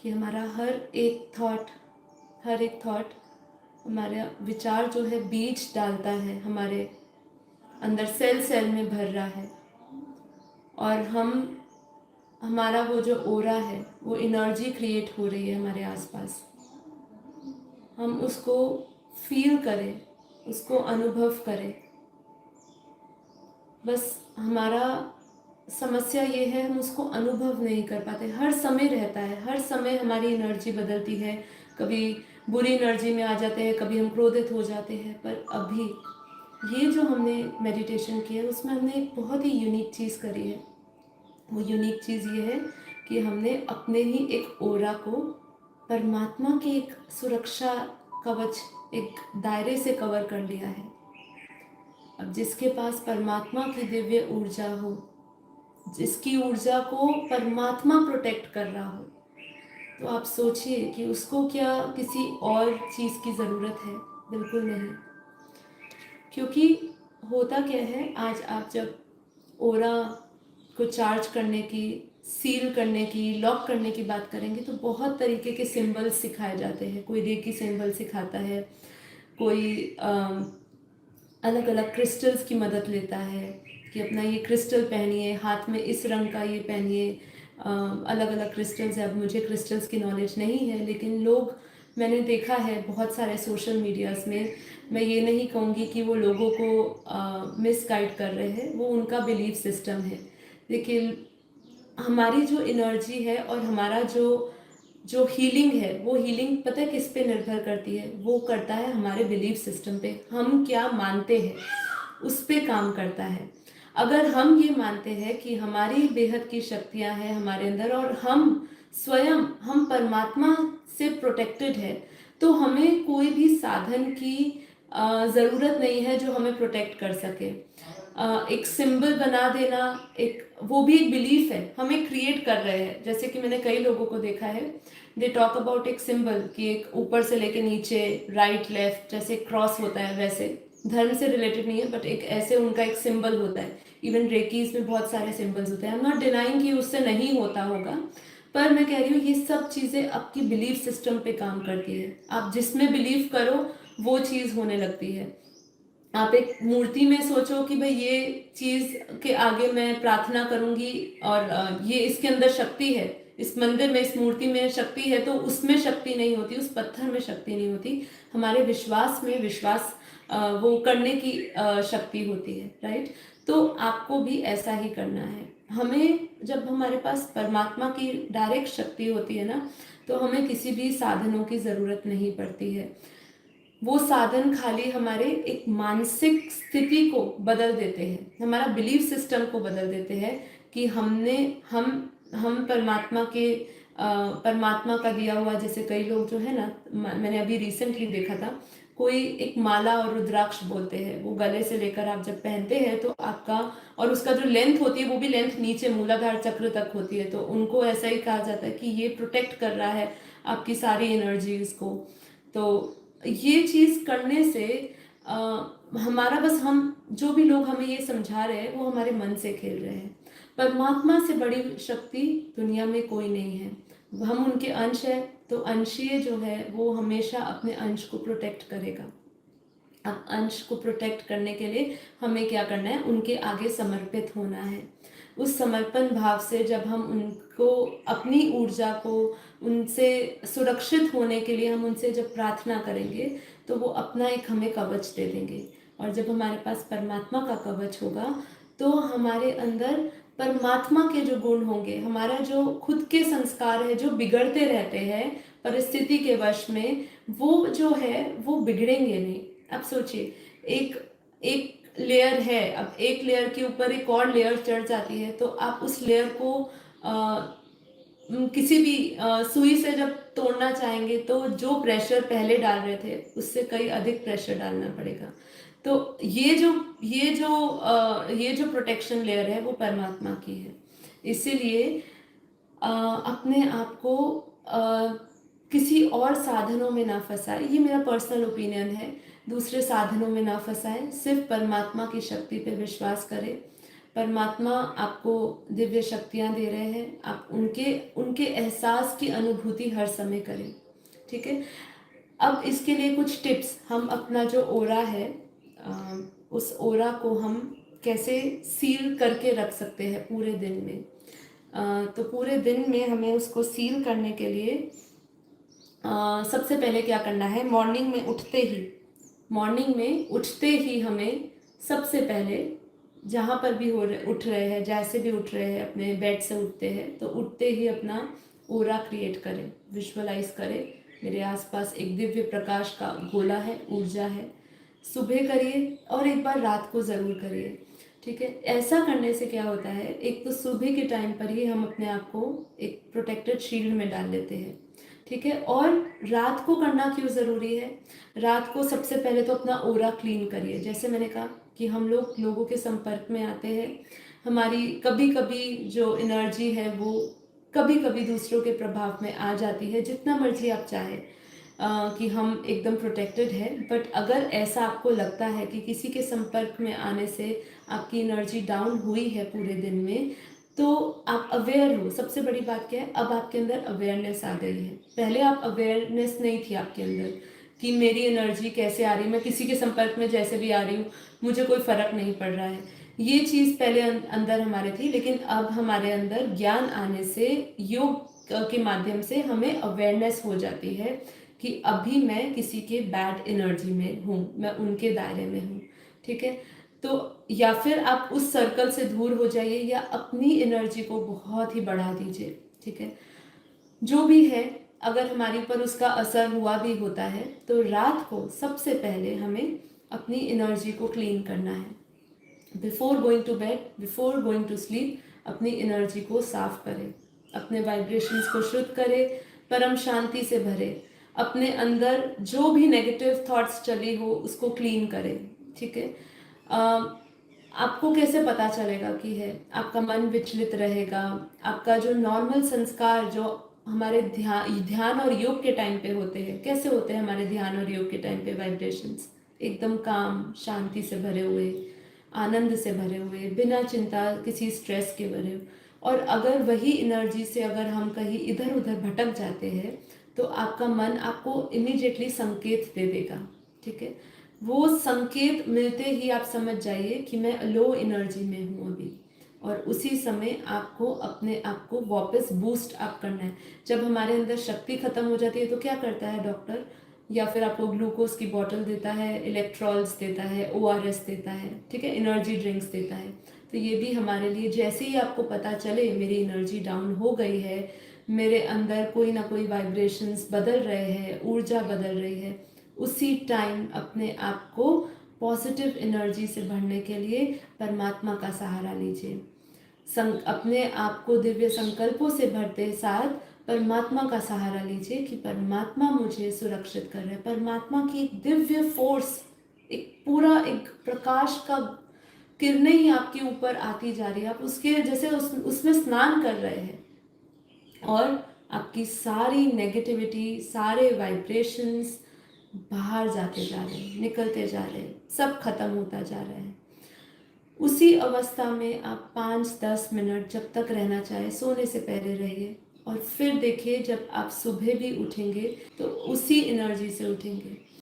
कि हमारा हर एक थॉट हमारा विचार जो है बीज डालता है, हमारे अंदर सेल सेल में भर रहा है, और हमारा वो जो ओरा है वो एनर्जी क्रिएट हो रही है हमारे आसपास। हम उसको फील करें, उसको अनुभव करें। बस हमारा समस्या ये है, हम उसको अनुभव नहीं कर पाते। हर समय रहता है, हर समय हमारी एनर्जी बदलती है, कभी बुरी एनर्जी में आ जाते हैं, कभी हम क्रोधित हो जाते हैं। पर अभी ये जो हमने मेडिटेशन किया उसमें हमने एक बहुत ही यूनिक चीज़ करी है। वो यूनिक चीज़ ये है कि हमने अपने ही एक ओरा को परमात्मा के एक सुरक्षा कवच, एक दायरे से कवर कर लिया है। अब जिसके पास परमात्मा की दिव्य ऊर्जा हो, जिसकी ऊर्जा को परमात्मा प्रोटेक्ट कर रहा हो, तो आप सोचिए कि उसको क्या किसी और चीज़ की ज़रूरत है? बिल्कुल नहीं। क्योंकि होता क्या है, आज आप जब ओरा को चार्ज करने की, सील करने की, लॉक करने की बात करेंगे तो बहुत तरीके के सिंबल्स सिखाए जाते हैं। कोई रेकी सिंबल सिखाता है, कोई अलग अलग क्रिस्टल्स की मदद लेता है कि अपना ये क्रिस्टल पहनिए, हाथ में इस रंग का ये पहनिए। अलग अलग क्रिस्टल्स है। अब मुझे क्रिस्टल्स की नॉलेज नहीं है, लेकिन लोग, मैंने देखा है बहुत सारे सोशल मीडियाज़ में, मैं ये नहीं कहूँगी कि वो लोगों को मिसगाइड कर रहे हैं, वो उनका बिलीफ सिस्टम है। लेकिन हमारी जो एनर्जी है और हमारा जो जो हीलिंग है, वो हीलिंग पता है किस पे निर्भर करती है? वो करता है हमारे बिलीफ सिस्टम पे। हम क्या मानते हैं उस पे काम करता है। अगर हम ये मानते हैं कि हमारी बेहद की शक्तियां हैं हमारे अंदर और हम परमात्मा से प्रोटेक्टेड है, तो हमें कोई भी साधन की ज़रूरत नहीं है जो हमें प्रोटेक्ट कर सके। एक सिंबल बना देना, एक वो भी एक बिलीफ है, हमें क्रिएट कर रहे हैं। जैसे कि मैंने कई लोगों को देखा है, दे टॉक अबाउट एक सिंबल कि एक ऊपर से लेके नीचे, राइट लेफ्ट, जैसे क्रॉस होता है वैसे, धर्म से रिलेटेड नहीं है बट एक ऐसे उनका एक सिंबल होता है। इवन रेकीज में बहुत सारे सिंबल्स होते हैं। आई एम नॉट डिनाइंग कि उससे नहीं होता होगा, पर मैं कह रही हूँ ये सब चीज़ें आपकी बिलीफ सिस्टम पे काम करती है। आप जिसमें बिलीव करो वो चीज़ होने लगती है। आप एक मूर्ति में सोचो कि भाई ये चीज़ के आगे मैं प्रार्थना करूंगी और ये इसके अंदर शक्ति है, इस मंदिर में, इस मूर्ति में शक्ति है, तो उसमें शक्ति नहीं होती, उस पत्थर में शक्ति नहीं होती। हमारे विश्वास में विश्वास वो करने की शक्ति होती है, राइट? तो आपको भी ऐसा ही करना है। हमें, जब हमारे पास परमात्मा की डायरेक्ट शक्ति होती है ना, तो हमें किसी भी साधनों की ज़रूरत नहीं पड़ती है। वो साधन खाली हमारे एक मानसिक स्थिति को बदल देते हैं, हमारा बिलीफ सिस्टम को बदल देते हैं कि हम परमात्मा का दिया हुआ, जैसे कई लोग जो है ना, मैंने अभी रिसेंटली देखा था, कोई एक माला और रुद्राक्ष बोलते हैं, वो गले से लेकर आप जब पहनते हैं तो आपका, और उसका जो लेंथ होती है वो भी लेंथ नीचे मूलाधार चक्र तक होती है, तो उनको ऐसा ही कहा जाता है कि ये प्रोटेक्ट कर रहा है आपकी सारी एनर्जीज को। तो ये चीज़ करने से आ, हमारा, बस हम, जो भी लोग हमें ये समझा रहे हैं वो हमारे मन से खेल रहे हैं। परमात्मा से बड़ी शक्ति दुनिया में कोई नहीं है। हम उनके अंश है, तो अंशीय जो है वो हमेशा अपने अंश को प्रोटेक्ट करेगा। अब अंश को प्रोटेक्ट करने के लिए हमें क्या करना है? उनके आगे समर्पित होना है। उस समर्पण भाव से जब हम उनको, अपनी ऊर्जा को, उनसे सुरक्षित होने के लिए हम उनसे जब प्रार्थना करेंगे, तो वो अपना एक हमें कवच दे देंगे। और जब हमारे पास परमात्मा का कवच होगा तो हमारे अंदर परमात्मा के जो गुण होंगे, हमारा जो खुद के संस्कार है जो बिगड़ते रहते हैं परिस्थिति के वश में, वो जो है वो बिगड़ेंगे नहीं। अब सोचिए, एक एक लेयर है, अब एक लेयर के ऊपर एक और लेयर चढ़ जाती है, तो आप उस लेयर को किसी भी सुई से जब तोड़ना चाहेंगे तो जो प्रेशर पहले डाल रहे थे उससे कई अधिक प्रेशर डालना पड़ेगा। तो ये जो प्रोटेक्शन लेयर है वो परमात्मा की है। इसीलिए अपने आप को किसी और साधनों में ना फंसाए, ये मेरा पर्सनल ओपिनियन है। दूसरे साधनों में ना फंसाए, सिर्फ परमात्मा की शक्ति पे विश्वास करें। परमात्मा आपको दिव्य शक्तियाँ दे रहे हैं, आप उनके उनके एहसास की अनुभूति हर समय करें, ठीक है। अब इसके लिए कुछ टिप्स, हम अपना जो ओरा है उस ओरा को हम कैसे सील करके रख सकते हैं पूरे दिन में। तो पूरे दिन में हमें उसको सील करने के लिए सबसे पहले क्या करना है, मॉर्निंग में उठते ही हमें सबसे पहले जहाँ पर भी उठ रहे हैं, जैसे भी उठ रहे हैं, अपने बेड से उठते हैं तो उठते ही अपना ओरा क्रिएट करें, विजुअलाइज करें मेरे आसपास एक दिव्य प्रकाश का गोला है, ऊर्जा है। सुबह करिए और एक बार रात को ज़रूर करिए, ठीक है। ऐसा करने से क्या होता है, एक तो सुबह के टाइम पर ही हम अपने आप को एक प्रोटेक्टेड शील्ड में डाल लेते हैं, ठीक है। और रात को करना क्यों ज़रूरी है, रात को सबसे पहले तो अपना ओरा क्लीन करिए। जैसे मैंने कहा कि हम लोगों के संपर्क में आते हैं, हमारी कभी कभी जो एनर्जी है वो कभी कभी दूसरों के प्रभाव में आ जाती है, जितना मर्जी आप चाहें कि हम एकदम प्रोटेक्टेड है, बट अगर ऐसा आपको लगता है कि किसी के संपर्क में आने से आपकी एनर्जी डाउन हुई है पूरे दिन में, तो आप अवेयर हो। सबसे बड़ी बात क्या है, अब आपके अंदर अवेयरनेस आ गई है। पहले आप अवेयरनेस नहीं थी आपके अंदर कि मेरी एनर्जी कैसे आ रही है, मैं किसी के संपर्क में जैसे भी आ रही हूँ मुझे कोई फर्क नहीं पड़ रहा है, ये चीज़ पहले अंदर हमारे थी। लेकिन अब हमारे अंदर ज्ञान आने से, योग के माध्यम से हमें अवेयरनेस हो जाती है कि अभी मैं किसी के बैड एनर्जी में हूँ, मैं उनके दायरे में हूँ, ठीक है। तो या फिर आप उस सर्कल से दूर हो जाइए या अपनी एनर्जी को बहुत ही बढ़ा दीजिए, ठीक है। जो भी है, अगर हमारे ऊपर उसका असर हुआ भी होता है तो रात को सबसे पहले हमें अपनी एनर्जी को क्लीन करना है। Before going to bed, before going to sleep अपनी एनर्जी को साफ करें, अपने वाइब्रेशंस को शुद्ध करें, परम शांति से भरे, अपने अंदर जो भी नेगेटिव थॉट्स चली हो उसको क्लीन करें, ठीक है। आपको कैसे पता चलेगा कि है, आपका मन विचलित रहेगा, आपका जो नॉर्मल संस्कार जो हमारे ध्यान और योग के टाइम पे होते हैं, कैसे होते हैं हमारे ध्यान और योग के टाइम पे वाइब्रेशंस, एकदम काम, शांति से भरे हुए, आनंद से भरे हुए, बिना चिंता किसी स्ट्रेस के भरे हुए। और अगर वही एनर्जी से अगर हम कहीं इधर उधर भटक जाते हैं तो आपका मन आपको इमीडिएटली संकेत दे देगा, ठीक है। वो संकेत मिलते ही आप समझ जाइए कि मैं लो एनर्जी में हूँ अभी, और उसी समय आपको अपने आप को वापस बूस्ट अप करना है। जब हमारे अंदर शक्ति खत्म हो जाती है तो क्या करता है डॉक्टर, या फिर आपको ग्लूकोज की बॉटल देता है, इलेक्ट्रॉल्स देता है, ओआरएस देता है, ठीक है, एनर्जी ड्रिंक्स देता है। तो ये भी हमारे लिए, जैसे ही आपको पता चले मेरी एनर्जी डाउन हो गई है, मेरे अंदर कोई ना कोई वाइब्रेशंस बदल रहे हैं, ऊर्जा बदल रही है, उसी टाइम अपने आप को पॉजिटिव एनर्जी से भरने के लिए परमात्मा का सहारा लीजिए। अपने आप को दिव्य संकल्पों से भरते साथ परमात्मा का सहारा लीजिए कि परमात्मा मुझे सुरक्षित कर रहे हैं। परमात्मा की एक दिव्य फोर्स, एक पूरा एक प्रकाश का किरणें ही आपके ऊपर आती जा रही है, आप उसके जैसे उसमें स्नान कर रहे हैं, और आपकी सारी नेगेटिविटी, सारे वाइब्रेशंस बाहर जाते जा रहे हैं, निकलते जा रहे हैं, सब खत्म होता जा रहा है। उसी अवस्था में आप 5-10 मिनट जब तक रहना चाहे सोने से पहले रहिए, और फिर देखिए जब आप सुबह भी उठेंगे तो उसी एनर्जी से उठेंगे।